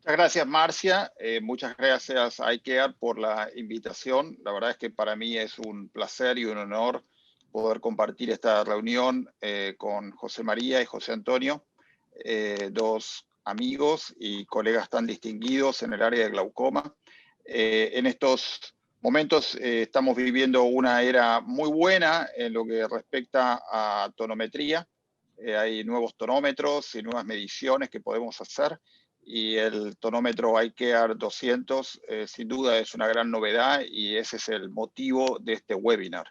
Muchas gracias, Marcia. Muchas gracias a ICARE por la invitación. La verdad es que para mí es un placer y un honor poder compartir esta reunión con José María y José Antonio, dos amigos y colegas tan distinguidos en el área de glaucoma. En estos momentos estamos viviendo una era muy buena en lo que respecta a tonometría. Hay nuevos tonómetros y nuevas mediciones que podemos hacer. Y el tonómetro ICARE 200 sin duda es una gran novedad y ese es el motivo de este webinar.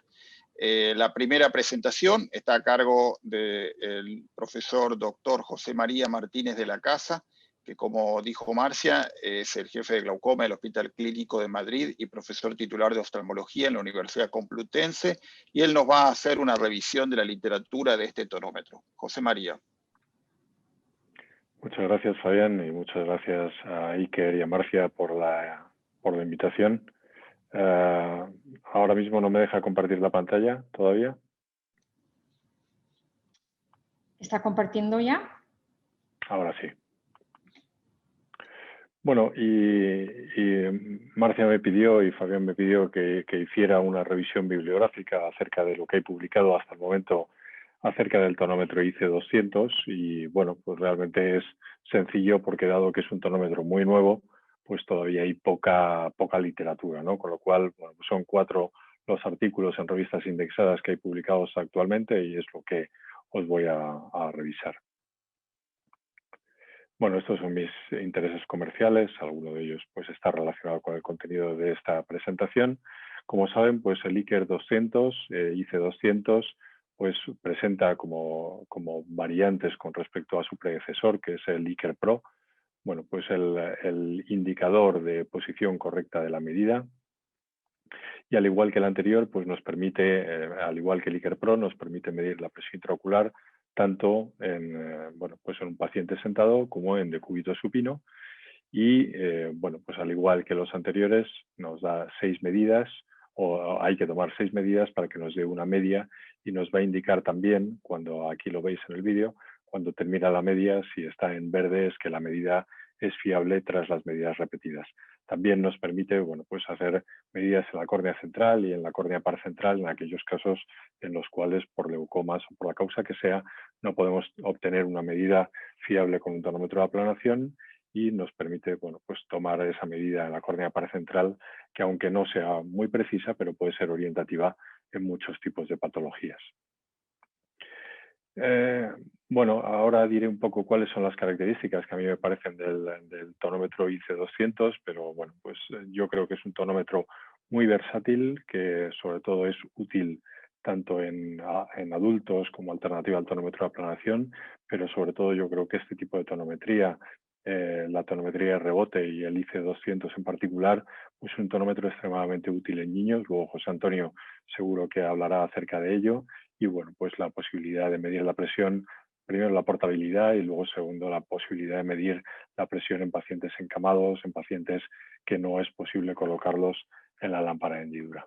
La primera presentación está a cargo del profesor doctor José María Martínez de la Casa, que como dijo Marcia, es el jefe de glaucoma del Hospital Clínico de Madrid y profesor titular de oftalmología en la Universidad Complutense, y él nos va a hacer una revisión de la literatura de este tonómetro. José María. Muchas gracias, Fabián, y muchas gracias a Iker y a Marcia por la invitación. Ahora mismo no me deja compartir la pantalla todavía. ¿Está compartiendo ya? Ahora sí. Bueno, y Marcia me pidió y Fabián me pidió que hiciera una revisión bibliográfica acerca de lo que hay publicado hasta el momento acerca del tonómetro IC200 y bueno, pues realmente es sencillo porque dado que es un tonómetro muy nuevo, pues todavía hay poca literatura, ¿no? Con lo cual, bueno, pues son 4 los artículos en revistas indexadas que hay publicados actualmente y es lo que os voy a revisar. Bueno, estos son mis intereses comerciales, alguno de ellos pues está relacionado con el contenido de esta presentación. Como saben, pues el ICARE 200, IC200, pues presenta como variantes con respecto a su predecesor, que es el ICARE Pro. Bueno, pues el indicador de posición correcta de la medida. Y al igual que el anterior, pues nos permite, al igual que el ICARE Pro, nos permite medir la presión intraocular tanto en, bueno, pues en un paciente sentado como en decúbito supino. Y bueno, pues al igual que los anteriores, nos da 6 medidas, o hay que tomar 6 medidas para que nos dé una media y nos va a indicar también, cuando aquí lo veis en el vídeo, cuando termina la media, si está en verde es que la medida es fiable tras las medidas repetidas. También nos permite, bueno, pues hacer medidas en la córnea central y en la córnea paracentral en aquellos casos en los cuales por leucomas o por la causa que sea no podemos obtener una medida fiable con un tonómetro de aplanación y nos permite, bueno, pues tomar esa medida en la córnea paracentral que aunque no sea muy precisa, pero puede ser orientativa en muchos tipos de patologías. Bueno, ahora diré un poco cuáles son las características que a mí me parecen del tonómetro IC200, pero bueno, pues yo creo que es un tonómetro muy versátil, que sobre todo es útil tanto en adultos como alternativa al tonómetro de aplanación, pero sobre todo yo creo que este tipo de tonometría, la tonometría de rebote y el IC200 en particular, pues es un tonómetro extremadamente útil en niños. Luego José Antonio seguro que hablará acerca de ello. Y bueno, pues la posibilidad de medir la presión, primero la portabilidad y luego segundo la posibilidad de medir la presión en pacientes encamados, en pacientes que no es posible colocarlos en la lámpara de hendidura.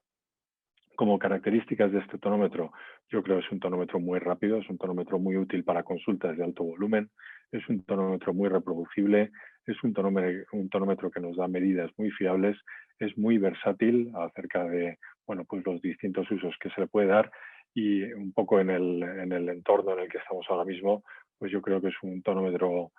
Como características de este tonómetro, yo creo que es un tonómetro muy rápido, es un tonómetro muy útil para consultas de alto volumen, es un tonómetro muy reproducible, es un tonómetro que nos da medidas muy fiables, es muy versátil acerca de, bueno, pues los distintos usos que se le puede dar y un poco en el entorno en el que estamos ahora mismo, pues yo creo que es un tonómetro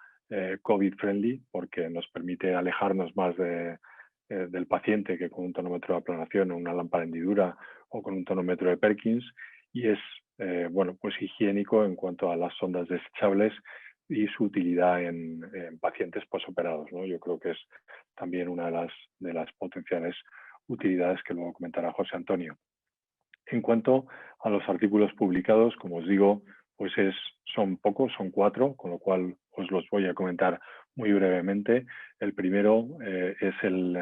COVID-friendly porque nos permite alejarnos más del paciente que con un tonómetro de aplanación o una lámpara de hendidura o con un tonómetro de Perkins y es bueno, pues higiénico en cuanto a las sondas desechables y su utilidad en pacientes posoperados, ¿no? Yo creo que es también una de las potenciales utilidades que luego comentará José Antonio. En cuanto a los artículos publicados, como os digo, pues son pocos, son 4, con lo cual os los voy a comentar muy brevemente. El primero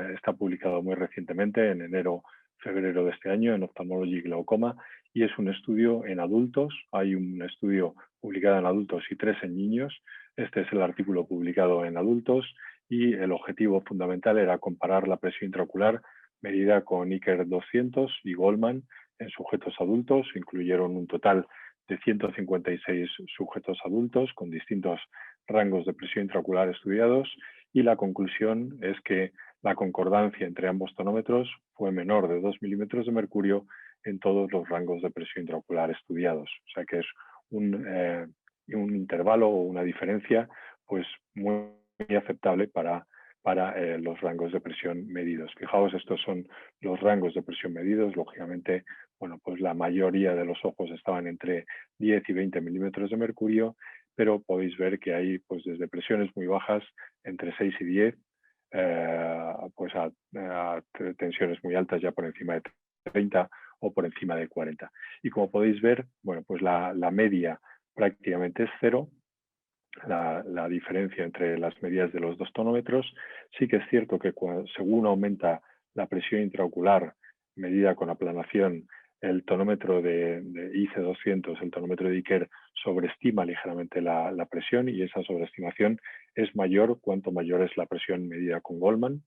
está publicado muy recientemente, en enero-febrero de este año, en Ophthalmology Glaucoma, y es un estudio en adultos. Hay un estudio publicado en adultos y 3 en niños. Este es el artículo publicado en adultos y el objetivo fundamental era comparar la presión intraocular medida con ICARE 200 y Goldman en sujetos adultos. Incluyeron un total de 156 sujetos adultos con distintos rangos de presión intraocular estudiados y la conclusión es que la concordancia entre ambos tonómetros fue menor de 2 milímetros de mercurio en todos los rangos de presión intraocular estudiados. O sea que es un intervalo o una diferencia pues muy aceptable para los rangos de presión medidos. Fijaos, estos son los rangos de presión medidos. Lógicamente, bueno, pues la mayoría de los ojos estaban entre 10 y 20 milímetros de mercurio, pero podéis ver que hay pues desde presiones muy bajas, entre 6 y 10, pues a tensiones muy altas ya por encima de 30 o por encima de 40. Y como podéis ver, bueno, pues la media prácticamente es cero. La diferencia entre las medidas de los dos tonómetros. Sí que es cierto que según aumenta la presión intraocular medida con aplanación, el tonómetro de IC200, el tonómetro de Iker, sobreestima ligeramente la presión, y esa sobreestimación es mayor cuanto mayor es la presión medida con Goldman.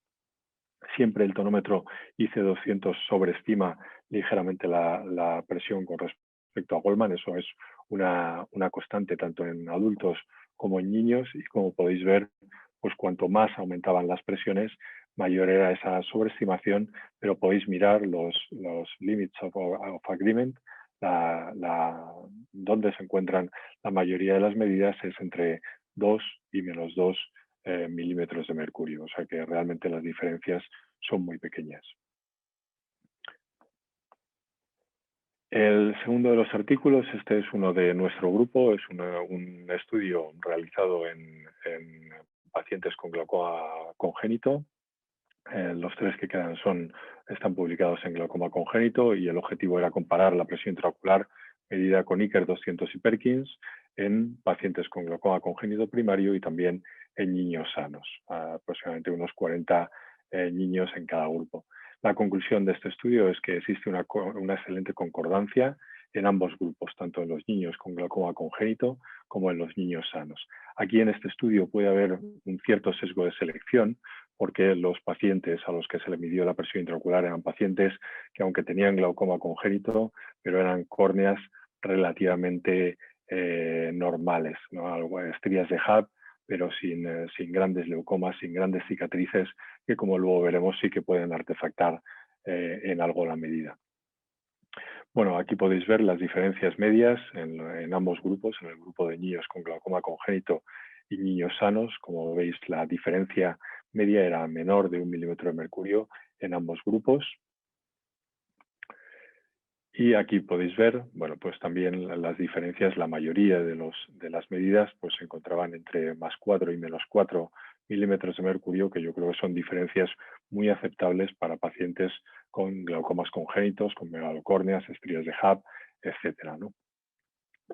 Siempre el tonómetro IC200 sobreestima ligeramente la presión con respecto a Goldman. Eso es una constante tanto en adultos como en niños, y como podéis ver, pues cuanto más aumentaban las presiones, mayor era esa sobreestimación, pero podéis mirar los limits of agreement, donde se encuentran la mayoría de las medidas es entre 2 y menos 2 milímetros de mercurio, o sea que realmente las diferencias son muy pequeñas. El segundo de los artículos, este es uno de nuestro grupo, es un estudio realizado en pacientes con glaucoma congénito. Los tres que quedan están publicados en glaucoma congénito, y el objetivo era comparar la presión intraocular medida con Iker 200 y Perkins en pacientes con glaucoma congénito primario y también en niños sanos, aproximadamente unos 40 niños en cada grupo. La conclusión de este estudio es que existe una excelente concordancia en ambos grupos, tanto en los niños con glaucoma congénito como en los niños sanos. Aquí en este estudio puede haber un cierto sesgo de selección, porque los pacientes a los que se le midió la presión intraocular eran pacientes que, aunque tenían glaucoma congénito, pero eran córneas relativamente normales, ¿no? Estrías de Hub, pero sin grandes leucomas, sin grandes cicatrices, que, como luego veremos, sí que pueden artefactar en algo la medida. Bueno, aquí podéis ver las diferencias medias en ambos grupos, en el grupo de niños con glaucoma congénito y niños sanos. Como veis, la diferencia media era menor de 1 milímetro de mercurio en ambos grupos. Y aquí podéis ver, bueno, pues también las diferencias. La mayoría de las medidas pues se encontraban entre +4 y -4 milímetros de mercurio, que yo creo que son diferencias muy aceptables para pacientes con glaucomas congénitos, con megalocórneas, estrías de Hub, etcétera, ¿no?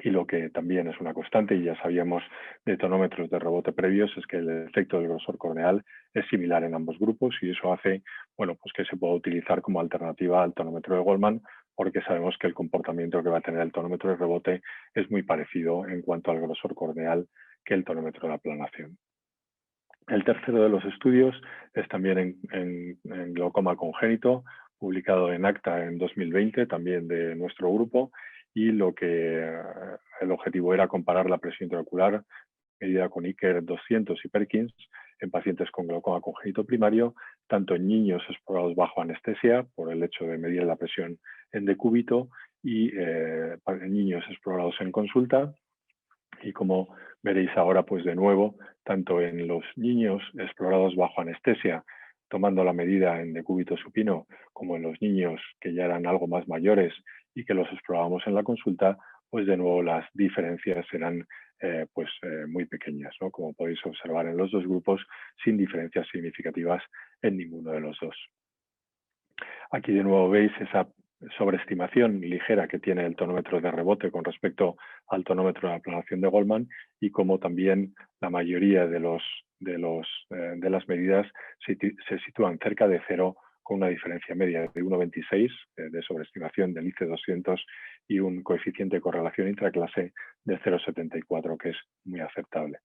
Y lo que también es una constante, y ya sabíamos de tonómetros de rebote previos, es que el efecto del grosor corneal es similar en ambos grupos, y eso hace, bueno, pues que se pueda utilizar como alternativa al tonómetro de Goldman, porque sabemos que el comportamiento que va a tener el tonómetro de rebote es muy parecido en cuanto al grosor corneal que el tonómetro de aplanación. El tercero de los estudios es también en glaucoma congénito, publicado en ACTA en 2020, también de nuestro grupo, y el objetivo era comparar la presión intraocular medida con Iker 200 y Perkins en pacientes con glaucoma congénito primario, tanto en niños explorados bajo anestesia, por el hecho de medir la presión en decúbito, y en niños explorados en consulta. Y como veréis ahora, pues de nuevo, tanto en los niños explorados bajo anestesia, tomando la medida en decúbito supino, como en los niños que ya eran algo más mayores y que los explorábamos en la consulta, pues de nuevo las diferencias eran muy pequeñas, ¿no? Como podéis observar en los dos grupos, sin diferencias significativas en ninguno de los dos. Aquí de nuevo veis esa sobreestimación ligera que tiene el tonómetro de rebote con respecto al tonómetro de aplanación de Goldman, y como también la mayoría de las medidas se sitúan cerca de cero, con una diferencia media de 1,26 de sobreestimación del IC200 y un coeficiente de correlación intraclase de 0,74, que es muy aceptable.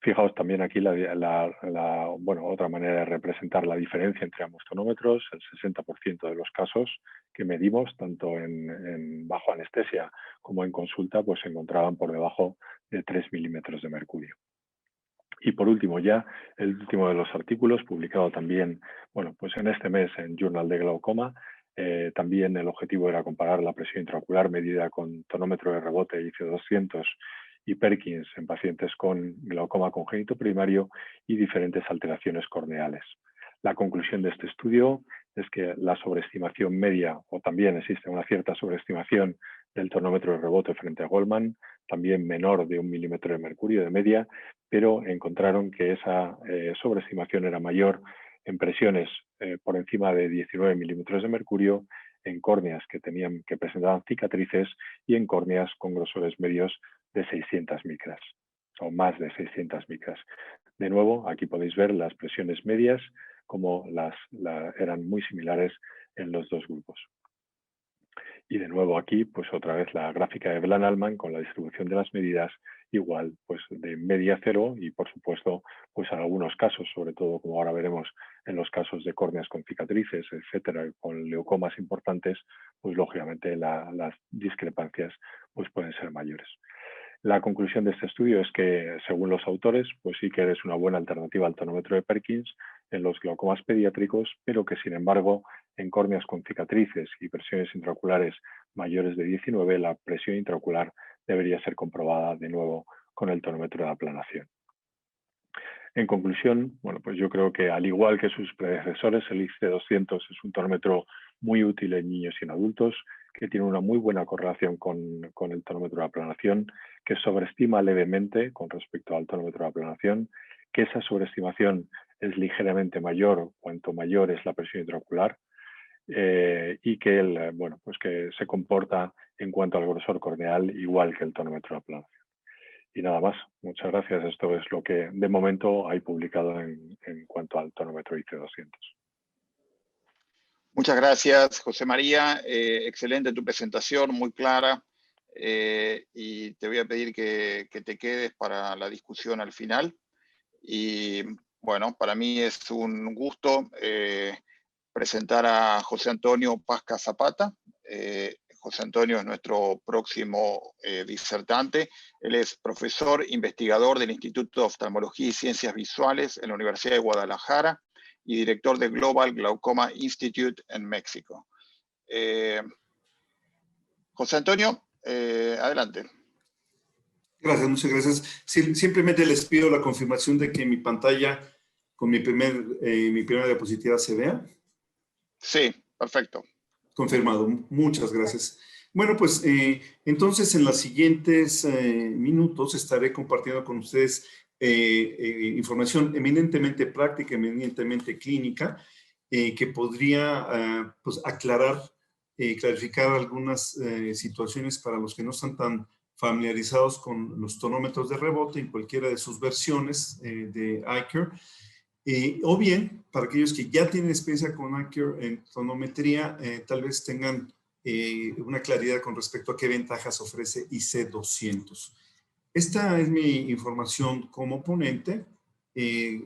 Fijaos también aquí otra manera de representar la diferencia entre ambos tonómetros. El 60% de los casos que medimos, tanto en bajo anestesia como en consulta, pues se encontraban por debajo de 3 milímetros de mercurio. Y por último, ya el último de los artículos, publicado también, bueno, pues en este mes en Journal de Glaucoma, también el objetivo era comparar la presión intraocular medida con tonómetro de rebote IC200 y Perkins en pacientes con glaucoma congénito primario y diferentes alteraciones corneales. La conclusión de este estudio es que la sobreestimación media, o también existe una cierta sobreestimación del tonómetro de rebote frente a Goldman, también menor de 1 milímetro de mercurio de media, pero encontraron que esa sobreestimación era mayor en presiones por encima de 19 milímetros de mercurio, en córneas que presentaban cicatrices y en córneas con grosores medios de 600 micras o más de 600 micras. De nuevo, aquí podéis ver las presiones medias como eran muy similares en los dos grupos. Y de nuevo aquí, pues otra vez la gráfica de Blan-Allman con la distribución de las medidas igual, pues de media cero y por supuesto, pues en algunos casos, sobre todo como ahora veremos en los casos de córneas con cicatrices, etcétera, con leucomas importantes, pues lógicamente las discrepancias pues pueden ser mayores. La conclusión de este estudio es que, según los autores, pues sí que es una buena alternativa al tonómetro de Perkins en los glaucomas pediátricos, pero que, sin embargo, en córneas con cicatrices y presiones intraoculares mayores de 19, la presión intraocular debería ser comprobada de nuevo con el tonómetro de aplanación. En conclusión, bueno, pues yo creo que, al igual que sus predecesores, el IC200 es un tonómetro muy útil en niños y en adultos, que tiene una muy buena correlación con el tonómetro de aplanación, que sobreestima levemente con respecto al tonómetro de aplanación, que esa sobreestimación es ligeramente mayor cuanto mayor es la presión intraocular, y que, bueno, pues que se comporta en cuanto al grosor corneal igual que el tonómetro de aplanación. Y nada más, muchas gracias. Esto es lo que de momento hay publicado en cuanto al tonómetro IC200. Muchas gracias, José María. Excelente tu presentación, muy clara. Y te voy a pedir que te quedes para la discusión al final. Y bueno, para mí es un gusto presentar a José Antonio Pasca Zapata. José Antonio es nuestro próximo disertante. Él es profesor investigador del Instituto de Oftalmología y Ciencias Visuales en la Universidad de Guadalajara y director de Global Glaucoma Institute en México. José Antonio, adelante. Gracias, muchas gracias. Simplemente les pido la confirmación de que mi pantalla con mi primera diapositiva se vea. Sí, perfecto. Confirmado, muchas gracias. Bueno, pues entonces en los siguientes minutos estaré compartiendo con ustedes información eminentemente práctica, eminentemente clínica, que podría pues aclarar, clarificar algunas situaciones para los que no están tan familiarizados con los tonómetros de rebote en cualquiera de sus versiones de iCare. O bien, para aquellos que ya tienen experiencia con iCare en tonometría, tal vez tengan una claridad con respecto a qué ventajas ofrece IC200. Esta es mi información como ponente,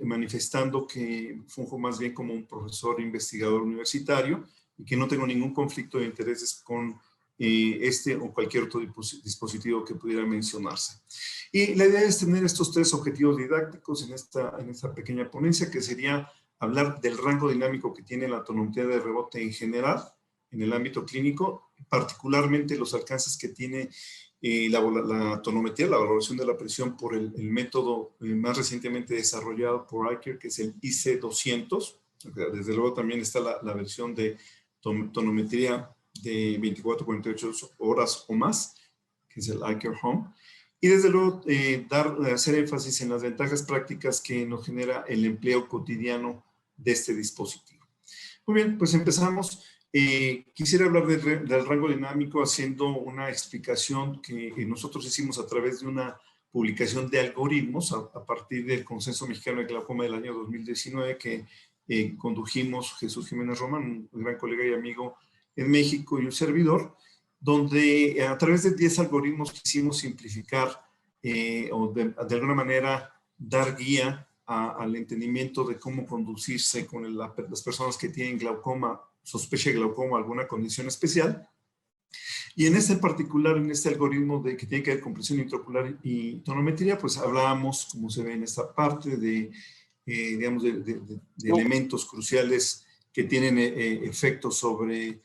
manifestando que funjo más bien como un profesor investigador universitario y que no tengo ningún conflicto de intereses con este o cualquier otro dispositivo que pudiera mencionarse. Y la idea es tener estos tres objetivos didácticos en esta pequeña ponencia, que sería hablar del rango dinámico que tiene la tonometría de rebote en general, en el ámbito clínico, particularmente los alcances que tiene la tonometría, la valoración de la presión por el método más recientemente desarrollado por iCare, que es el IC200. Desde luego también está la versión de tonometría de 24-48 horas o más, que es el iCare Home. Y desde luego hacer énfasis en las ventajas prácticas que nos genera el empleo cotidiano de este dispositivo. Muy bien, pues empezamos. Quisiera hablar del rango dinámico haciendo una explicación que nosotros hicimos a través de una publicación de algoritmos a partir del Consenso Mexicano de Glaucoma del año 2019 que condujimos Jesús Jiménez Román, un gran colega y amigo en México y un servidor, donde a través de 10 algoritmos quisimos simplificar o de alguna manera dar guía al entendimiento de cómo conducirse con las personas que tienen glaucoma, sospecha de glaucoma, alguna condición especial, Y en este particular, en este algoritmo que tiene que ver con presión intraocular y tonometría, pues hablábamos, como se ve en esta parte, digamos, de elementos cruciales que tienen efectos sobre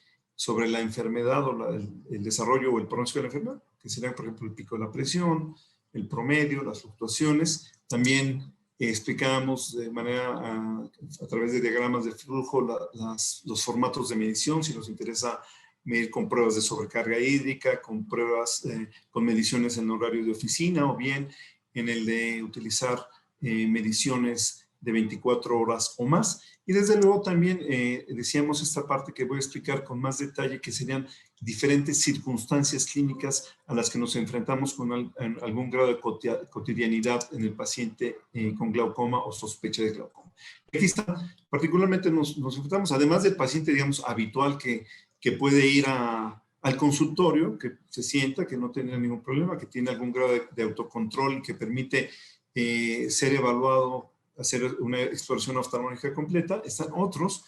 la enfermedad o el desarrollo o el pronóstico de la enfermedad, que serían, por ejemplo, el pico de la presión, el promedio, las fluctuaciones. También explicábamos de manera a través de diagramas de flujo los formatos de medición, si nos interesa medir con pruebas de sobrecarga hídrica, con pruebas, con mediciones en horario de oficina, o bien en el de utilizar mediciones de 24 horas o más. Y desde luego también decíamos esta parte que voy a explicar con más detalle, que serían diferentes circunstancias clínicas a las que nos enfrentamos con algún grado de cotidianidad en el paciente con glaucoma o sospecha de glaucoma. Aquí está, particularmente nos enfrentamos, además del paciente, digamos, habitual que puede ir al consultorio, que se sienta, que no tiene ningún problema, que tiene algún grado de autocontrol que permite ser evaluado, hacer una exploración oftalmológica completa. Están otros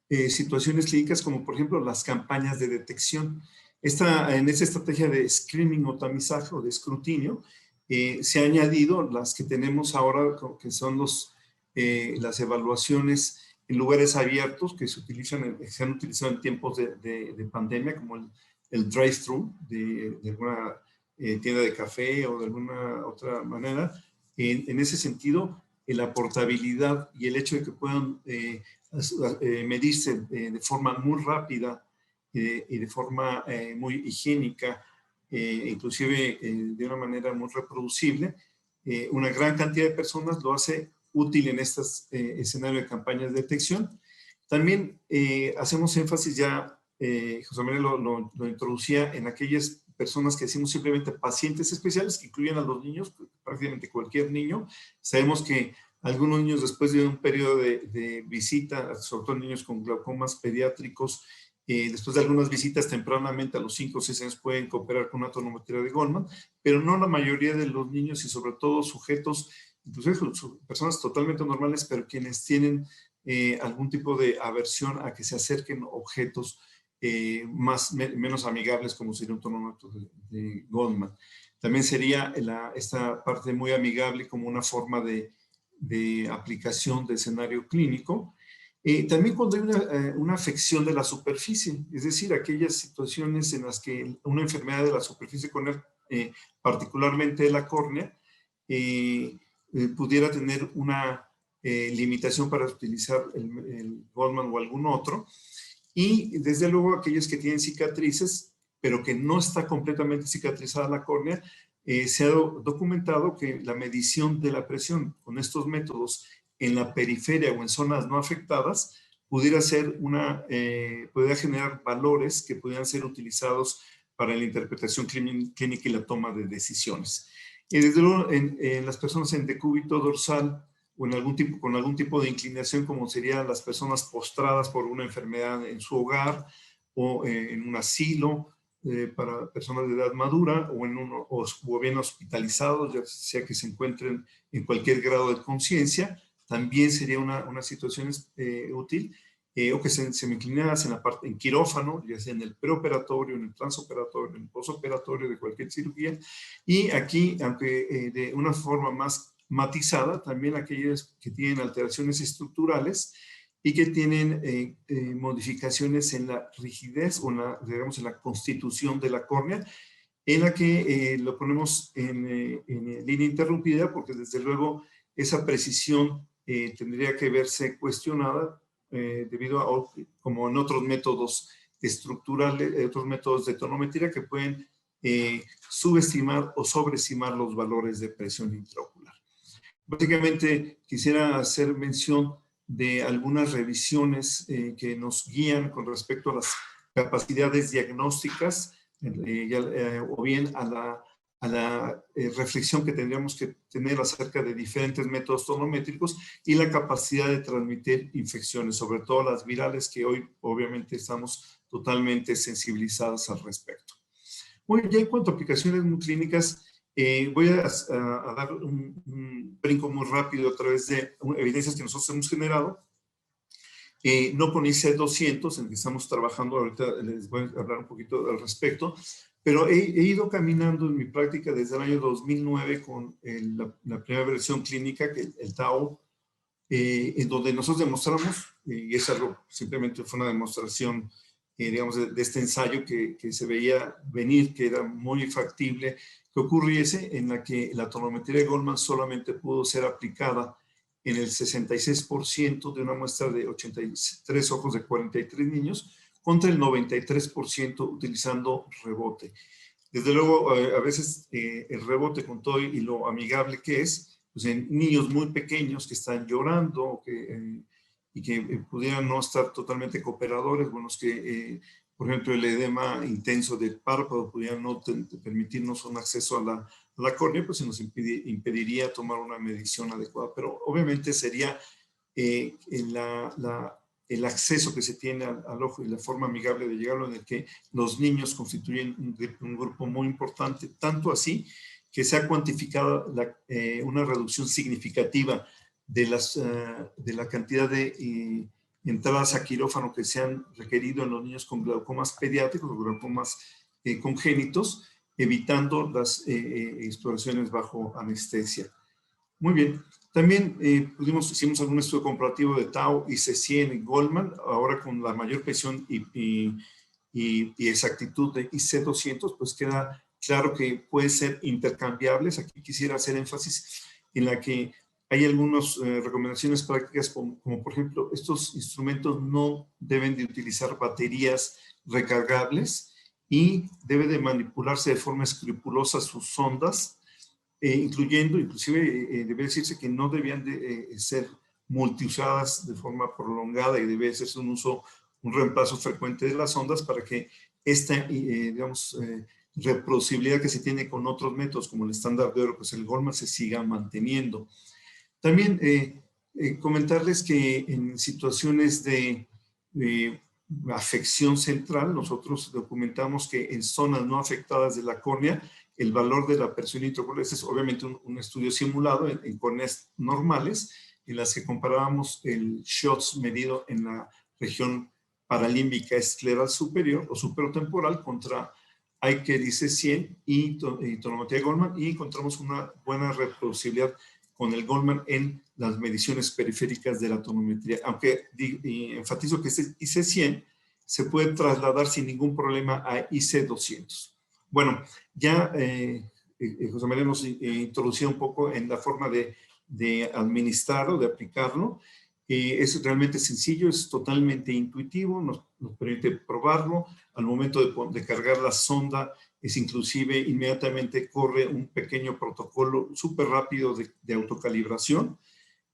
situaciones clínicas, como por ejemplo las campañas de detección. En esta estrategia de screening o tamizaje o de escrutinio, se ha añadido las que tenemos ahora, que son las evaluaciones en lugares abiertos que se han utilizado en tiempos de pandemia, como el drive-thru de alguna tienda de café o de alguna otra manera. En ese sentido, la portabilidad y el hecho de que puedan medirse de forma muy rápida y de forma muy higiénica, inclusive de una manera muy reproducible, una gran cantidad de personas lo hace útil en estos escenarios de campañas de detección. También hacemos énfasis ya, José María lo introducía, en aquellas personas que decimos simplemente pacientes especiales, que incluyen a los niños, prácticamente cualquier niño. Sabemos que algunos niños, después de un periodo de visita, sobre todo niños con glaucomas pediátricos, después de algunas visitas tempranamente a los 5 o 6 años pueden cooperar con una tonometría de Goldman, pero no la mayoría de los niños, y sobre todo sujetos, inclusive personas totalmente normales, pero quienes tienen algún tipo de aversión a que se acerquen objetos menos amigables, como sería un tonómetro de Goldman. También sería esta parte muy amigable como una forma de aplicación de escenario clínico. También cuando hay una afección de la superficie, es decir, aquellas situaciones en las que una enfermedad de la superficie corneal, particularmente de la córnea, pudiera tener una limitación para utilizar el Goldman o algún otro. Y desde luego aquellos que tienen cicatrices, pero que no está completamente cicatrizada la córnea, se ha documentado que la medición de la presión con estos métodos en la periferia o en zonas no afectadas pudiera generar valores que pudieran ser utilizados para la interpretación clínica y la toma de decisiones. Y desde luego en las personas en decúbito dorsal o con algún tipo de inclinación, como serían las personas postradas por una enfermedad en su hogar o en un asilo para personas de edad madura o bien hospitalizados, ya sea que se encuentren en cualquier grado de conciencia, también sería una situación útil, o que se me inclinadas en quirófano, ya sea en el preoperatorio, en el transoperatorio, en el posoperatorio de cualquier cirugía. Y aquí, aunque de una forma más matizada, también aquellas que tienen alteraciones estructurales y que tienen modificaciones en la rigidez o digamos, en la constitución de la córnea, en la que lo ponemos en línea interrumpida, porque desde luego esa precisión tendría que verse cuestionada debido a, como en otros métodos estructurales, otros métodos de tonometría que pueden subestimar o sobreestimar los valores de presión intraocular. Básicamente quisiera hacer mención de algunas revisiones que nos guían con respecto a las capacidades diagnósticas o bien a la reflexión que tendríamos que tener acerca de diferentes métodos tonométricos y la capacidad de transmitir infecciones, sobre todo las virales, que hoy obviamente estamos totalmente sensibilizados al respecto. Muy bien, en cuanto a aplicaciones muy clínicas, voy a dar un brinco muy rápido a través de evidencias que nosotros hemos generado. no con IC200, en el que estamos trabajando, ahorita les voy a hablar un poquito al respecto, pero he ido caminando en mi práctica desde el año 2009 con la primera versión clínica, que el TAO, en donde nosotros demostramos, y es algo, simplemente fue una demostración, digamos, de este ensayo que se veía venir, que era muy factible que ocurriese, en la que la tonometría de Goldman solamente pudo ser aplicada en el 66% de una muestra de 83 ojos de 43 niños, contra el 93% utilizando rebote. Desde luego, a veces el rebote, con todo y lo amigable que es, pues en niños muy pequeños que están llorando y que pudieran no estar totalmente cooperadores, bueno, que, por ejemplo, el edema intenso del párpado pudiera no permitirnos un acceso a la córnea, pues se nos impediría tomar una medición adecuada. Pero obviamente sería el acceso que se tiene al ojo y la forma amigable de llegarlo, en el que los niños constituyen un grupo muy importante, tanto así que se ha cuantificado una reducción significativa de la cantidad de entradas a quirófano que se han requerido en los niños con glaucomas pediátricos o glaucomas congénitos, evitando las exploraciones bajo anestesia. Muy bien. También hicimos algún estudio comparativo de Tau, IC100 y Goldman, ahora con la mayor precisión y exactitud de IC200, pues queda claro que pueden ser intercambiables. Aquí quisiera hacer énfasis en la que hay algunas recomendaciones prácticas, como por ejemplo, estos instrumentos no deben de utilizar baterías recargables y debe de manipularse de forma escrupulosa sus sondas, inclusive debe decirse que no debían de ser multiusadas de forma prolongada y debe ser un reemplazo frecuente de las ondas para que esta, digamos, reproducibilidad que se tiene con otros métodos como el estándar de oro, pues el Goldman, se siga manteniendo. También comentarles que en situaciones de afección central, nosotros documentamos que en zonas no afectadas de la córnea, el valor de la presión intraocular, es obviamente un estudio simulado en córneas normales, en las que comparábamos el SHOTS medido en la región paralímbica escleral superior o superotemporal contra ICER IC100 y tonometría Goldman, y encontramos una buena reproducibilidad con el Goldman en las mediciones periféricas de la tonometría, aunque enfatizo que este IC100 se puede trasladar sin ningún problema a IC200. Bueno, ya José María nos introducía un poco en la forma de administrarlo, de aplicarlo. Es realmente sencillo, es totalmente intuitivo, nos permite probarlo. Al momento de cargar la sonda, es inclusive inmediatamente corre un pequeño protocolo súper rápido de autocalibración,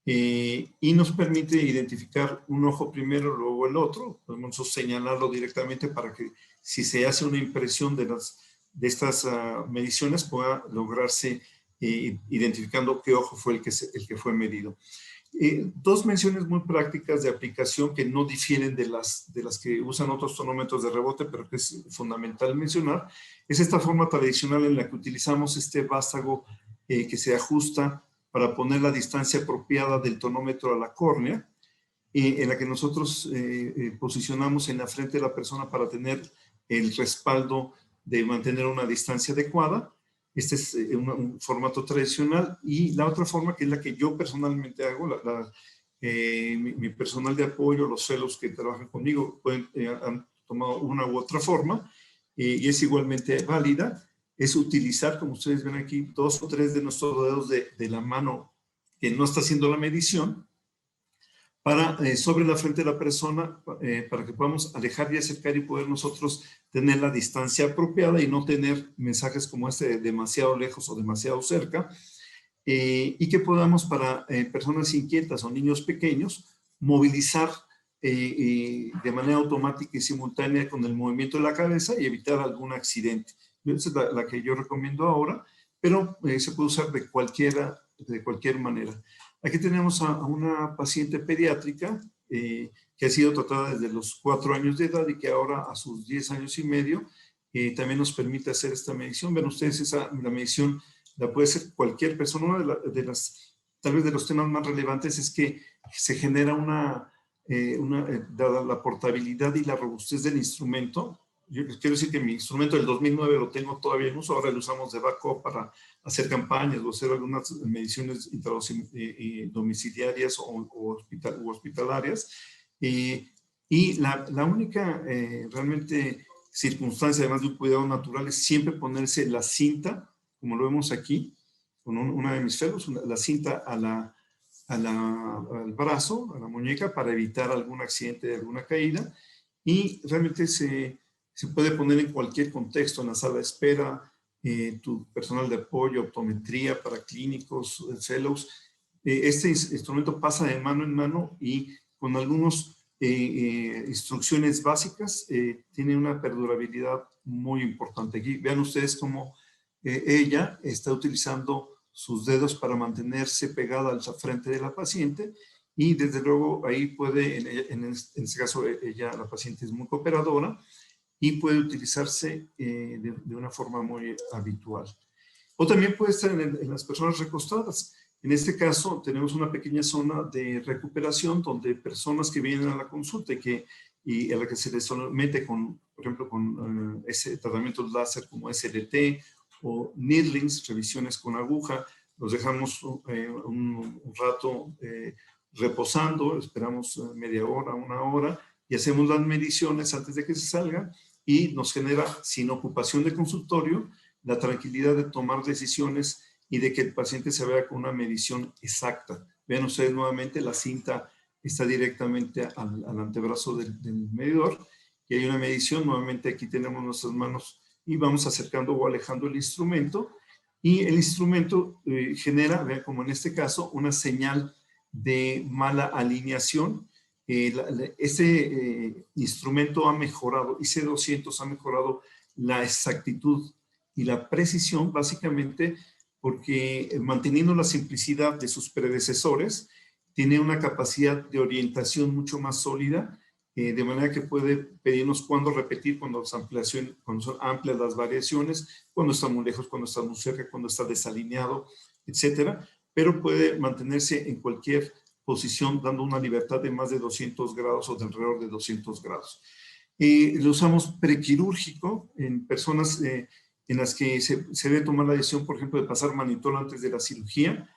y nos permite identificar un ojo primero, luego el otro. Podemos señalarlo directamente para que, si se hace una impresión de estas mediciones, pueda lograrse identificando qué ojo fue el que fue medido. Dos menciones muy prácticas de aplicación que no difieren de las que usan otros tonómetros de rebote, pero que es fundamental mencionar, es esta forma tradicional en la que utilizamos este vástago que se ajusta para poner la distancia apropiada del tonómetro a la córnea, en la que nosotros posicionamos en la frente de la persona para tener el respaldo de mantener una distancia adecuada. Este es un formato tradicional, y la otra forma, que es la que yo personalmente hago, mi personal de apoyo, los fellows que trabajan conmigo, han tomado una u otra forma, y es igualmente válida, es utilizar, como ustedes ven aquí, 2 o 3 de nuestros dedos de la mano que no está haciendo la medición, sobre la frente de la persona, para que podamos alejar y acercar y poder nosotros tener la distancia apropiada y no tener mensajes como este de demasiado lejos o demasiado cerca, y que podamos, para personas inquietas o niños pequeños, movilizar de manera automática y simultánea con el movimiento de la cabeza y evitar algún accidente. Esa es la que yo recomiendo ahora, pero se puede usar de cualquier manera. Aquí tenemos a una paciente pediátrica que ha sido tratada desde los 4 años de edad y que ahora, a sus 10 años y medio, también nos permite hacer esta medición. Ven ustedes, la medición la puede hacer cualquier persona. Tal vez de los temas más relevantes es que se genera una dada la portabilidad y la robustez del instrumento. Yo les quiero decir que mi instrumento del 2009 lo tengo todavía en uso, ahora lo usamos de backup para hacer campañas o hacer algunas mediciones domiciliarias o hospitalarias. Y la única realmente circunstancia, además de un cuidado natural, es siempre ponerse la cinta, como lo vemos aquí, con una de mis fellows, la cinta al brazo, a la muñeca, para evitar algún accidente, alguna caída. Y realmente se puede poner en cualquier contexto, en la sala de espera, tu personal de apoyo, optometría para clínicos, fellows. Este instrumento pasa de mano en mano y con algunas instrucciones básicas tiene una perdurabilidad muy importante. Aquí vean ustedes cómo ella está utilizando sus dedos para mantenerse pegada al frente de la paciente y desde luego ahí puede, en este caso la paciente es muy cooperadora y puede utilizarse de una forma muy habitual. O también puede estar en las personas recostadas. En este caso tenemos una pequeña zona de recuperación donde personas que vienen a la consulta y a la que se les somete con, por ejemplo, con ese tratamiento láser como SLT o needlings, revisiones con aguja, los dejamos un rato reposando, esperamos media hora, una hora, y hacemos las mediciones antes de que se salgan y nos genera, sin ocupación de consultorio, la tranquilidad de tomar decisiones y de que el paciente se vea con una medición exacta. Vean ustedes nuevamente, la cinta está directamente al antebrazo del medidor y hay una medición. Nuevamente aquí tenemos nuestras manos y vamos acercando o alejando el instrumento y el instrumento genera, vean como en este caso, una señal de mala alineación. Este instrumento ha mejorado, IC200 ha mejorado la exactitud y la precisión básicamente porque manteniendo la simplicidad de sus predecesores, tiene una capacidad de orientación mucho más sólida, de manera que puede pedirnos cuándo repetir, cuando son amplias las variaciones, cuando está muy lejos, cuando está muy cerca, cuando está desalineado, etcétera, pero puede mantenerse en cualquier posición dando una libertad de más de 200 grados o de alrededor de 200 grados. Lo usamos prequirúrgico en personas en las que se debe tomar la decisión, por ejemplo, de pasar manitol antes de la cirugía.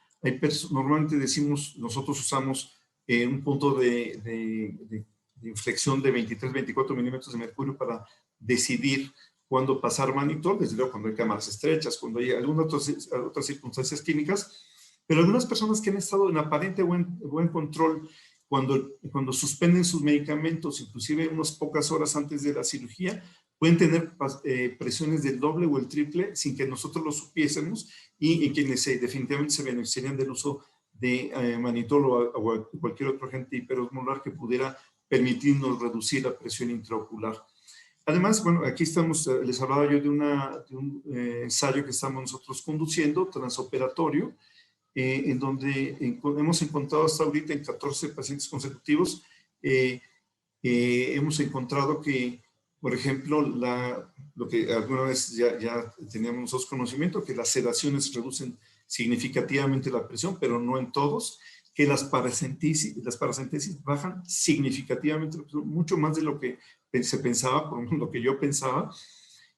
Normalmente decimos, nosotros usamos un punto de inflexión de 23-24 milímetros de mercurio para decidir cuándo pasar manitol, desde luego cuando hay cámaras estrechas, cuando hay algunas otras circunstancias clínicas, pero algunas personas que han estado en aparente buen control cuando suspenden sus medicamentos, inclusive unas pocas horas antes de la cirugía, pueden tener presiones del doble o el triple sin que nosotros lo supiésemos y quienes definitivamente se beneficiarían del uso de manitol o cualquier otro agente hiperosmolar que pudiera permitirnos reducir la presión intraocular. Además, bueno, aquí estamos, les hablaba yo de un ensayo que estamos nosotros conduciendo, transoperatorio, en donde hemos encontrado hasta ahorita en 14 pacientes consecutivos, hemos encontrado que, por ejemplo, lo que alguna vez ya teníamos nosotros conocimiento, que las sedaciones reducen significativamente la presión, pero no en todos, que las paracentesis bajan significativamente, mucho más de lo que se pensaba, por lo que yo pensaba,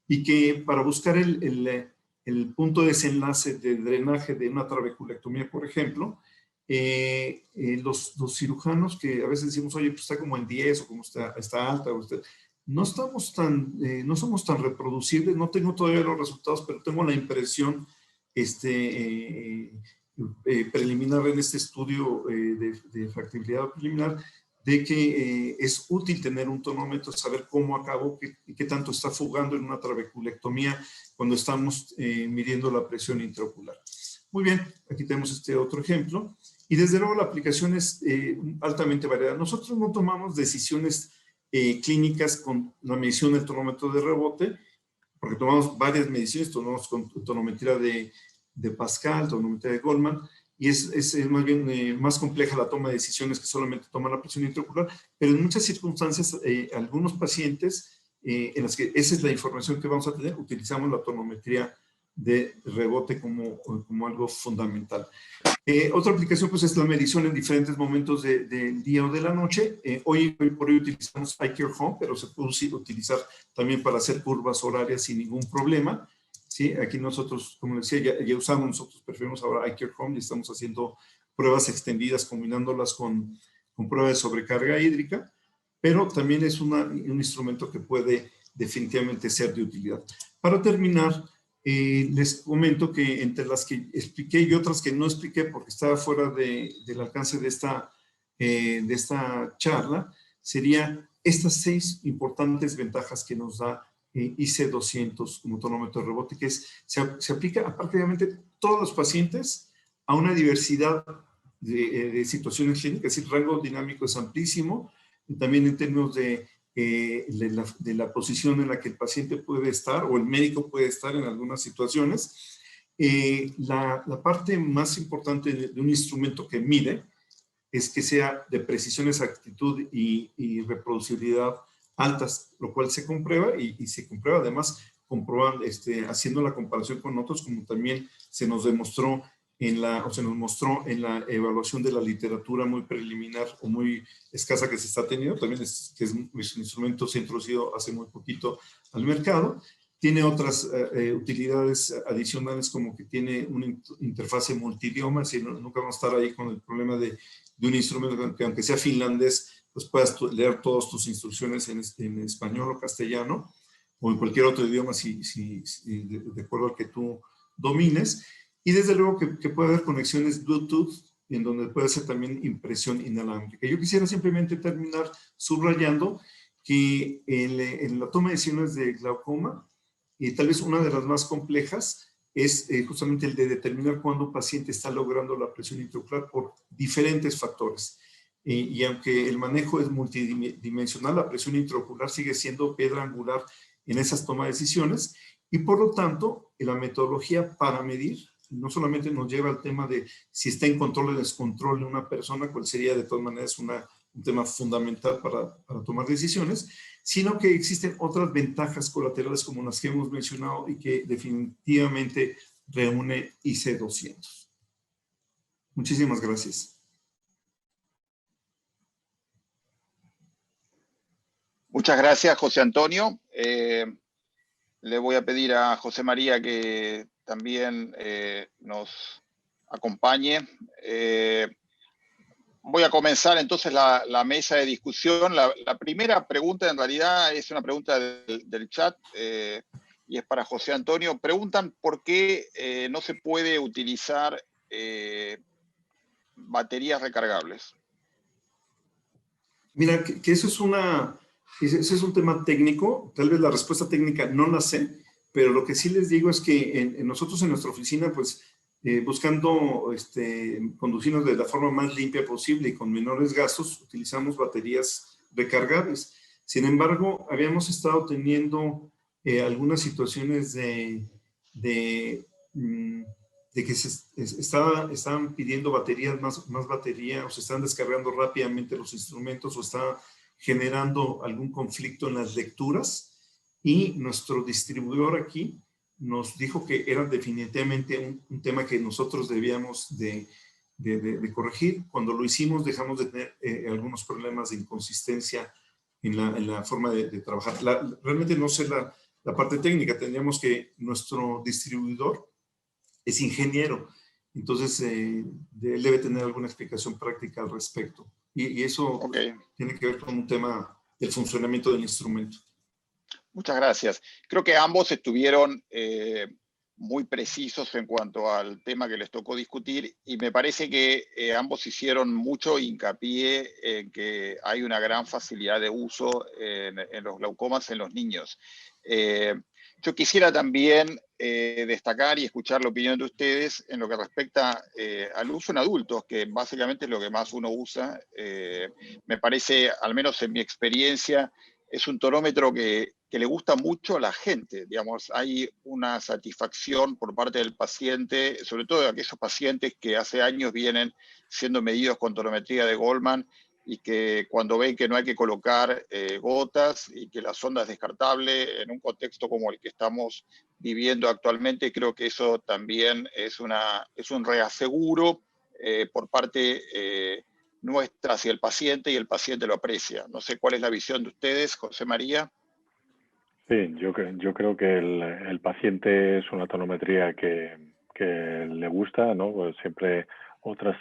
y que para buscar el punto de desenlace de drenaje de una trabeculectomía, por ejemplo, los cirujanos que a veces decimos, oye, pues está como en 10 o como está alta, no somos tan reproducibles, no tengo todavía los resultados, pero tengo la impresión preliminar en este estudio de factibilidad preliminar de que es útil tener un tonómetro, saber cómo acabó y qué tanto está fugando en una trabeculectomía cuando estamos midiendo la presión intraocular. Muy bien, aquí tenemos este otro ejemplo. Y desde luego la aplicación es altamente variada. Nosotros no tomamos decisiones clínicas con la medición del tonómetro de rebote, porque tomamos varias mediciones, tomamos con tonometría de Pascal, tonometría de Goldman, y es más bien más compleja la toma de decisiones que solamente tomar la presión intraocular, pero en muchas circunstancias, algunos pacientes en las que esa es la información que vamos a tener, utilizamos la tonometría de rebote como algo fundamental. Otra aplicación pues es la medición en diferentes momentos del día o de la noche. Hoy por hoy utilizamos iCare Home, pero se puede utilizar también para hacer curvas horarias sin ningún problema. ¿Sí? Aquí nosotros, como decía, ya usamos, nosotros preferimos ahora iCare Home y estamos haciendo pruebas extendidas combinándolas con pruebas de sobrecarga hídrica, pero también es un instrumento que puede definitivamente ser de utilidad. Para terminar, les comento que entre las que expliqué y otras que no expliqué porque estaba fuera del alcance de esta charla, serían estas 6 importantes ventajas que nos da IC200 como tonómetro de rebote, que se aplica a prácticamente todos los pacientes a una diversidad de situaciones clínicas, es decir, el rango dinámico es amplísimo, y también en términos de la posición en la que el paciente puede estar o el médico puede estar en algunas situaciones. La parte más importante de un instrumento que mide es que sea de precisión, exactitud y reproducibilidad altas, lo cual se comprueba y se comprueba además haciendo la comparación con otros, como también se nos demostró se nos mostró en la evaluación de la literatura muy preliminar o muy escasa que se está teniendo, también que es un instrumento se ha introducido hace muy poquito al mercado. Tiene otras utilidades adicionales como que tiene una interfase multidioma, si nunca vamos a estar ahí con el problema de un instrumento que aunque sea finlandés, pues puedas leer todas tus instrucciones en español o castellano o en cualquier otro idioma de acuerdo al que tú domines. Y desde luego que puede haber conexiones Bluetooth en donde puede ser también impresión inalámbrica. Yo quisiera simplemente terminar subrayando que en la toma de decisiones de glaucoma, tal vez una de las más complejas es justamente el de determinar cuándo un paciente está logrando la presión intraocular por diferentes factores. Y aunque el manejo es multidimensional, la presión intraocular sigue siendo piedra angular en esas tomas de decisiones y por lo tanto la metodología para medir no solamente nos lleva al tema de si está en control o descontrol de una persona, cual sería de todas maneras un tema fundamental para tomar decisiones, sino que existen otras ventajas colaterales como las que hemos mencionado y que definitivamente reúne IC200. Muchísimas gracias. Muchas gracias, José Antonio. Le voy a pedir a José María que también nos acompañe. Voy a comenzar entonces la mesa de discusión. La primera pregunta en realidad es una pregunta del chat y es para José Antonio. Preguntan por qué no se puede utilizar baterías recargables. Mira, que eso ese es un tema técnico. Tal vez la respuesta técnica no la sé, pero lo que sí les digo es que nosotros en nuestra oficina, pues, buscando conducirnos de la forma más limpia posible y con menores gastos, utilizamos baterías recargables. Sin embargo, habíamos estado teniendo algunas situaciones de que estaban pidiendo baterías, más batería, o se están descargando rápidamente los instrumentos, o está generando algún conflicto en las lecturas, y nuestro distribuidor aquí nos dijo que era definitivamente un tema que nosotros debíamos de corregir. Cuando lo hicimos, dejamos de tener algunos problemas de inconsistencia en la forma de trabajar. Realmente no sé la parte técnica, tendríamos que nuestro distribuidor es ingeniero, entonces él debe tener alguna explicación práctica al respecto. Y eso tiene que ver con un tema del funcionamiento del instrumento. Muchas gracias. Creo que ambos estuvieron muy precisos en cuanto al tema que les tocó discutir y me parece que ambos hicieron mucho hincapié en que hay una gran facilidad de uso en los glaucomas en los niños. Yo quisiera también destacar y escuchar la opinión de ustedes en lo que respecta al uso en adultos, que básicamente es lo que más uno usa. Me parece, al menos en mi experiencia, es un tonómetro que le gusta mucho a la gente. Digamos, hay una satisfacción por parte del paciente, sobre todo de aquellos pacientes que hace años vienen siendo medidos con tonometría de Goldman, y que cuando ven que no hay que colocar gotas y que la sonda es descartable en un contexto como el que estamos viviendo actualmente, creo que eso también es un reaseguro por parte nuestra hacia el paciente, y el paciente lo aprecia. No sé cuál es la visión de ustedes, José María. Sí, yo creo que el paciente es una tonometría que le gusta, ¿no? Pues siempre otras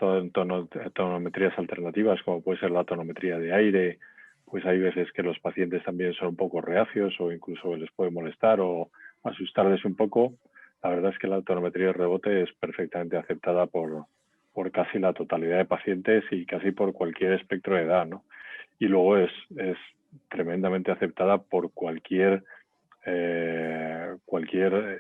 tonometrías alternativas, como puede ser la tonometría de aire, pues hay veces que los pacientes también son un poco reacios o incluso les puede molestar o asustarles un poco. La verdad es que la tonometría de rebote es perfectamente aceptada por casi la totalidad de pacientes y casi por cualquier espectro de edad, ¿no? Y luego es tremendamente aceptada por cualquier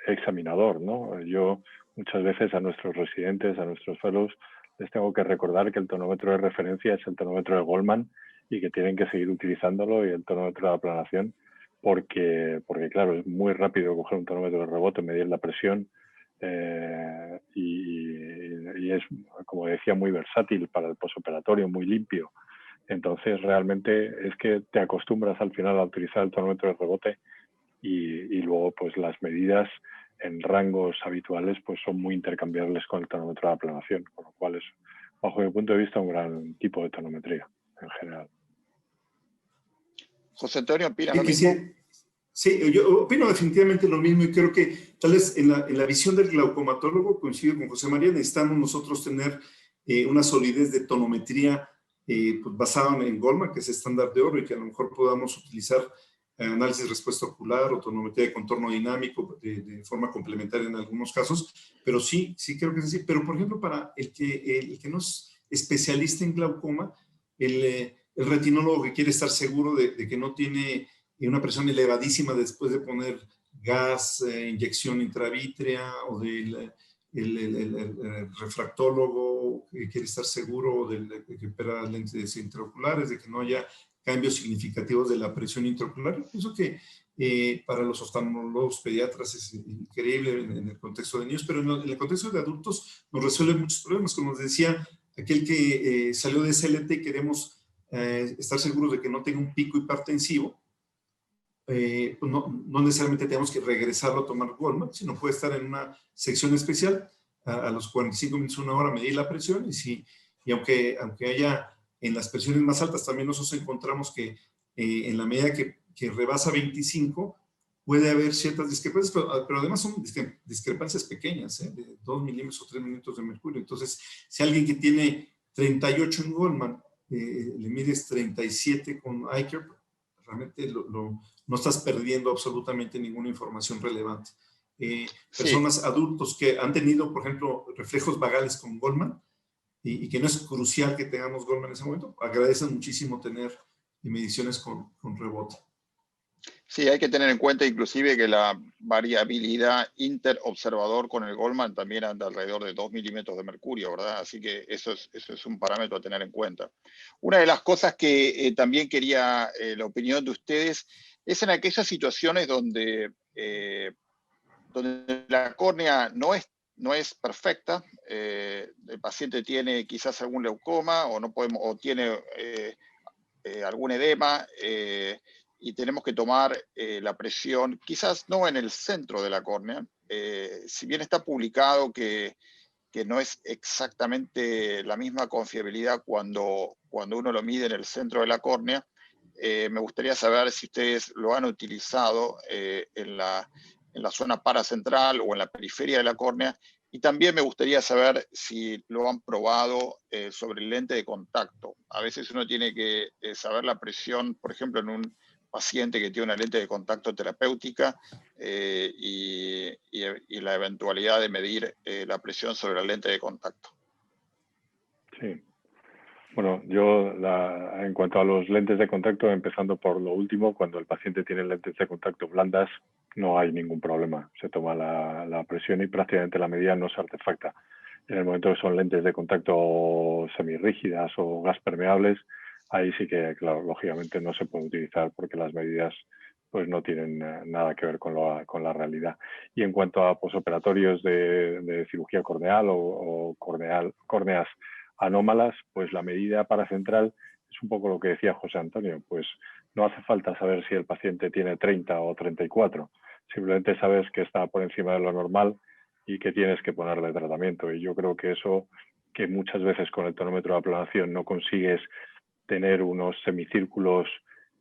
examinador, ¿no? Yo muchas veces a nuestros residentes, a nuestros fellows, les tengo que recordar que el tonómetro de referencia es el tonómetro de Goldman y que tienen que seguir utilizándolo, y el tonómetro de aplanación, porque claro, es muy rápido coger un tonómetro de rebote, medir la presión, y es, como decía, muy versátil para el posoperatorio, muy limpio. Entonces realmente es que te acostumbras al final a utilizar el tonómetro de rebote, y luego pues las medidas en rangos habituales pues son muy intercambiables con el tonómetro de aplanación, con lo cual es, bajo mi punto de vista, un gran tipo de tonometría en general. José Antonio, ¿opinas lo mismo? Sí, yo opino definitivamente lo mismo, y creo que tal vez en la visión del glaucomatólogo, coincido con José María, necesitamos nosotros tener una solidez de tonometría pues basada en Goldman, que es estándar de oro, y que a lo mejor podamos utilizar análisis de respuesta ocular o tonometría de contorno dinámico de forma complementaria en algunos casos, pero sí creo que es así. Pero, por ejemplo, para el que no es especialista en glaucoma, el retinólogo que quiere estar seguro de que no tiene una presión elevadísima después de poner gas, inyección intravítrea, o del el refractólogo que quiere estar seguro de que opera lentes intraoculares, de que no haya cambios significativos de la presión intraocular. Pienso que para los oftalmólogos pediatras es increíble en el contexto de niños, pero en el contexto de adultos nos resuelve muchos problemas. Como nos decía aquel que salió de SLT, y queremos estar seguros de que no tenga un pico hipertensivo, pues no necesariamente tenemos que regresarlo a tomar Goldman, sino puede estar en una sección especial a los 45 minutos, una hora, medir la presión, y aunque haya en las presiones más altas, también nosotros encontramos que en la medida que rebasa 25, puede haber ciertas discrepancias, pero además son discrepancias pequeñas, de 2 milímetros o 3 milímetros de mercurio. Entonces, si alguien que tiene 38 en Goldman, le mides 37 con iCare, realmente no estás perdiendo absolutamente ninguna información relevante. Personas adultos que han tenido, por ejemplo, reflejos vagales con Goldman, y que no es crucial que tengamos Goldman en ese momento, agradecen muchísimo tener mediciones con rebote. Sí, hay que tener en cuenta inclusive que la variabilidad interobservador con el Goldman también anda alrededor de 2 milímetros de mercurio, ¿verdad? Así que eso es un parámetro a tener en cuenta. Una de las cosas que también quería la opinión de ustedes es en aquellas situaciones donde la córnea no es perfecta, el paciente tiene quizás algún leucoma o tiene algún edema, y tenemos que tomar la presión, quizás no en el centro de la córnea, si bien está publicado que no es exactamente la misma confiabilidad cuando uno lo mide en el centro de la córnea. Me gustaría saber si ustedes lo han utilizado en la zona paracentral o en la periferia de la córnea, y también me gustaría saber si lo han probado sobre el lente de contacto. A veces uno tiene que saber la presión, por ejemplo, en un paciente que tiene una lente de contacto terapéutica, y la eventualidad de medir la presión sobre la lente de contacto. Sí. Bueno, yo en cuanto a los lentes de contacto, empezando por lo último, cuando el paciente tiene lentes de contacto blandas, no hay ningún problema. Se toma la presión y prácticamente la medida no se artefacta. En el momento que son lentes de contacto semirrígidas o gas permeables, ahí sí que, claro, lógicamente no se puede utilizar porque las medidas pues no tienen nada que ver con la realidad. Y en cuanto a posoperatorios de cirugía corneal o córneas anómalas, pues la medida paracentral es un poco lo que decía José Antonio, pues no hace falta saber si el paciente tiene 30 o 34, simplemente sabes que está por encima de lo normal y que tienes que ponerle tratamiento. Y yo creo que eso, que muchas veces con el tonómetro de aplanación no consigues tener unos semicírculos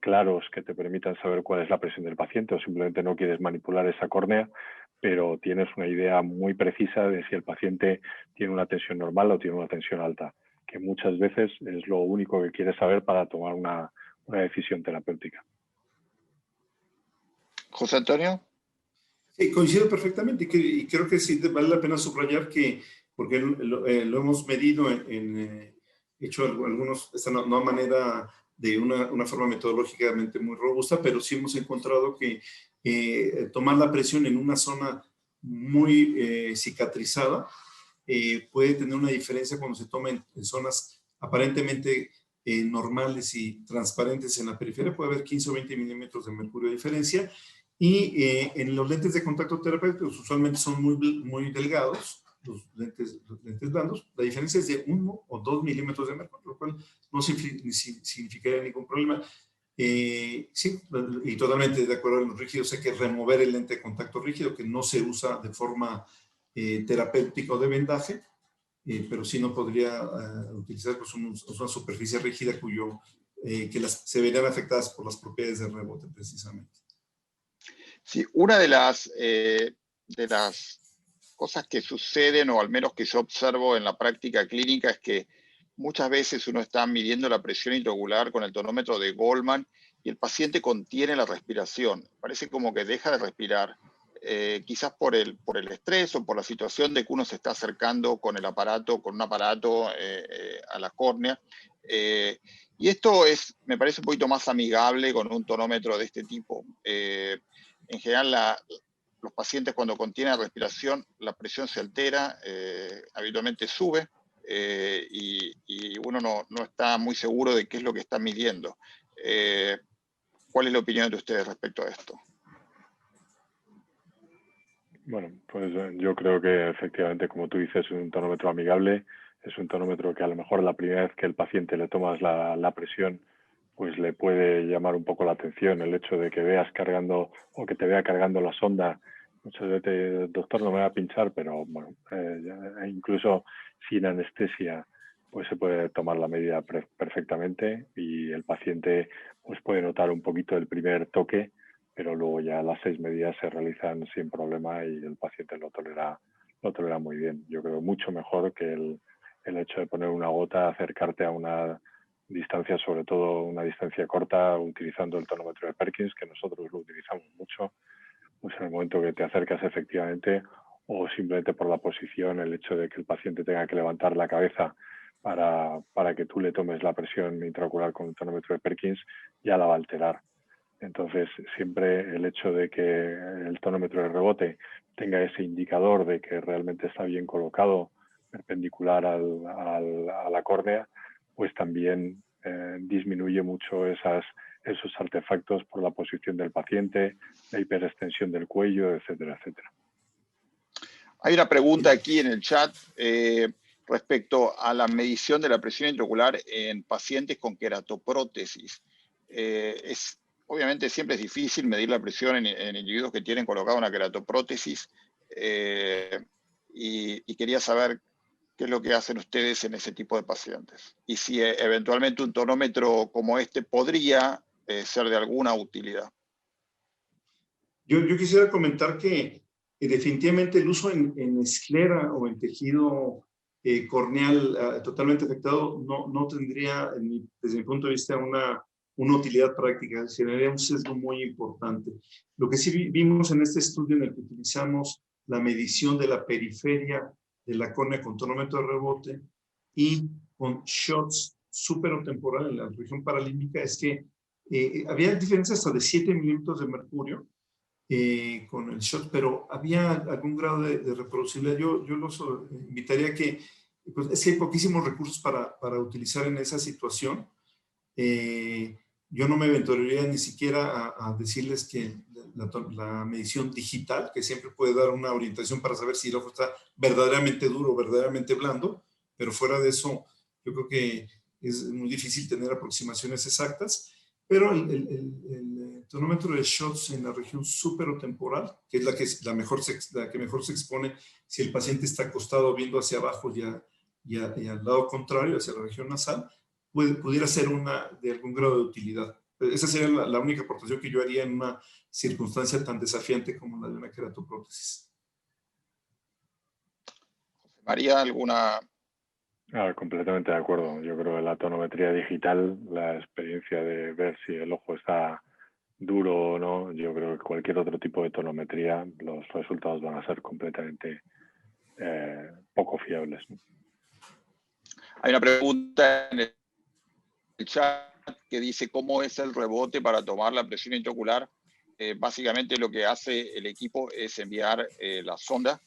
claros que te permitan saber cuál es la presión del paciente, o simplemente no quieres manipular esa córnea, pero tienes una idea muy precisa de si el paciente tiene una tensión normal o tiene una tensión alta, que muchas veces es lo único que quieres saber para tomar una decisión terapéutica. José Antonio. Sí, coincido perfectamente y creo que sí vale la pena subrayar que, porque lo hemos medido hecho algunos, esta no a manera de una forma metodológicamente muy robusta, pero sí hemos encontrado que tomar la presión en una zona muy cicatrizada puede tener una diferencia cuando se toma en zonas aparentemente normales y transparentes en la periferia. Puede haber 15 o 20 milímetros de mercurio de diferencia. Y en los lentes de contacto terapéuticos usualmente son muy delgados, los lentes blandos. La diferencia es de 1 o 2 milímetros de mercurio, lo cual no significaría ningún problema. Sí, y totalmente de acuerdo en los rígidos, hay que remover el lente de contacto rígido, que no se usa de forma terapéutica o de vendaje, pero sí no podría utilizar pues, una superficie rígida que se verían afectadas por las propiedades de rebote precisamente. Sí, una de las cosas que suceden, o al menos que yo observo en la práctica clínica, es que muchas veces uno está midiendo la presión intraocular con el tonómetro de Goldman y el paciente contiene la respiración. Parece como que deja de respirar, quizás por el estrés o por la situación de que uno se está acercando con un aparato a la córnea. Y esto me parece un poquito más amigable con un tonómetro de este tipo. En general, los pacientes cuando contienen respiración, la presión se altera, habitualmente sube, y uno no está muy seguro de qué es lo que está midiendo. ¿Cuál es la opinión de ustedes respecto a esto? Bueno, pues yo creo que efectivamente, como tú dices, es un tonómetro amigable, es un tonómetro que a lo mejor la primera vez que el paciente le tomas la presión, pues le puede llamar un poco la atención el hecho de que veas cargando o que te vea cargando la sonda. Muchas veces, doctor, no me va a pinchar, pero bueno, incluso sin anestesia, pues se puede tomar la medida perfectamente y el paciente pues puede notar un poquito el primer toque, pero luego ya las 6 medidas se realizan sin problema y el paciente lo tolera muy bien. Yo creo mucho mejor que el hecho de poner una gota, acercarte a una distancia, sobre todo una distancia corta, utilizando el tonómetro de Perkins, que nosotros lo utilizamos mucho, pues en el momento que te acercas efectivamente, o simplemente por la posición, el hecho de que el paciente tenga que levantar la cabeza para que tú le tomes la presión intraocular con el tonómetro de Perkins, ya la va a alterar. Entonces, siempre el hecho de que el tonómetro de rebote tenga ese indicador de que realmente está bien colocado perpendicular a la córnea, pues también disminuye mucho esos artefactos por la posición del paciente, la hiperextensión del cuello, etcétera, etcétera. Hay una pregunta aquí en el chat respecto a la medición de la presión intraocular en pacientes con queratoprótesis. Obviamente siempre es difícil medir la presión en individuos que tienen colocada una queratoprótesis, y quería saber qué es lo que hacen ustedes en ese tipo de pacientes y si eventualmente un tonómetro como este podría ser de alguna utilidad. Yo quisiera comentar que definitivamente el uso en esclera o en tejido corneal totalmente afectado no tendría, desde mi punto de vista, una utilidad práctica, sería un sesgo muy importante. Lo que sí vimos en este estudio en el que utilizamos la medición de la periferia de la córnea con tonómetro de rebote y con shots superotemporales en la región paralímbica es que había diferencias hasta de 7 milímetros de mercurio con el shot, pero había algún grado de reproducibilidad. Yo los invitaría a que, pues, es que hay poquísimos recursos para utilizar en esa situación. Yo no me aventuraría ni siquiera a decirles que la medición digital, que siempre puede dar una orientación para saber si el ojo está verdaderamente duro o verdaderamente blando, pero fuera de eso, yo creo que es muy difícil tener aproximaciones exactas, pero el tonómetro de shots en la región superotemporal, que es la que mejor se expone si el paciente está acostado viendo hacia abajo y al lado contrario, hacia la región nasal, pudiera ser de algún grado de utilidad. Esa sería la única aportación que yo haría en una circunstancia tan desafiante como la de una queratoprótesis. María, ¿alguna? Completamente de acuerdo. Yo creo que la tonometría digital, la experiencia de ver si el ojo está duro o no, yo creo que cualquier otro tipo de tonometría, los resultados van a ser completamente poco fiables, ¿no? Hay una pregunta en el chat que dice cómo es el rebote para tomar la presión intraocular. Básicamente lo que hace el equipo es enviar la sonda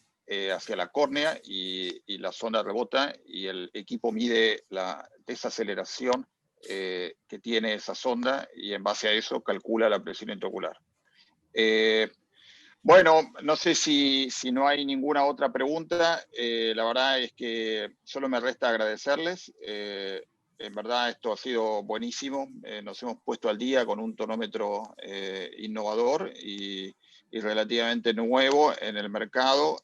hacia la córnea y la sonda rebota y el equipo mide la desaceleración que tiene esa sonda y en base a eso calcula la presión intraocular. Bueno, no sé si no hay ninguna otra pregunta. La verdad es que solo me resta agradecerles. En verdad esto ha sido buenísimo. Nos hemos puesto al día con un tonómetro innovador y relativamente nuevo en el mercado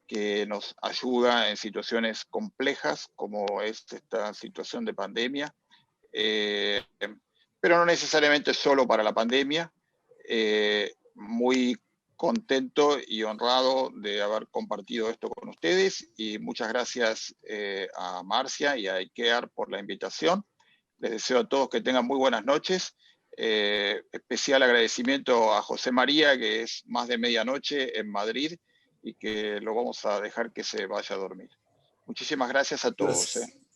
que nos ayuda en situaciones complejas como es esta situación de pandemia, pero no necesariamente solo para la pandemia. Muy contento y honrado de haber compartido esto con ustedes y muchas gracias a Marcia y a ICARE por la invitación. Les deseo a todos que tengan muy buenas noches. Especial agradecimiento a José María, que es más de medianoche en Madrid y que lo vamos a dejar que se vaya a dormir. Muchísimas gracias a todos. Gracias.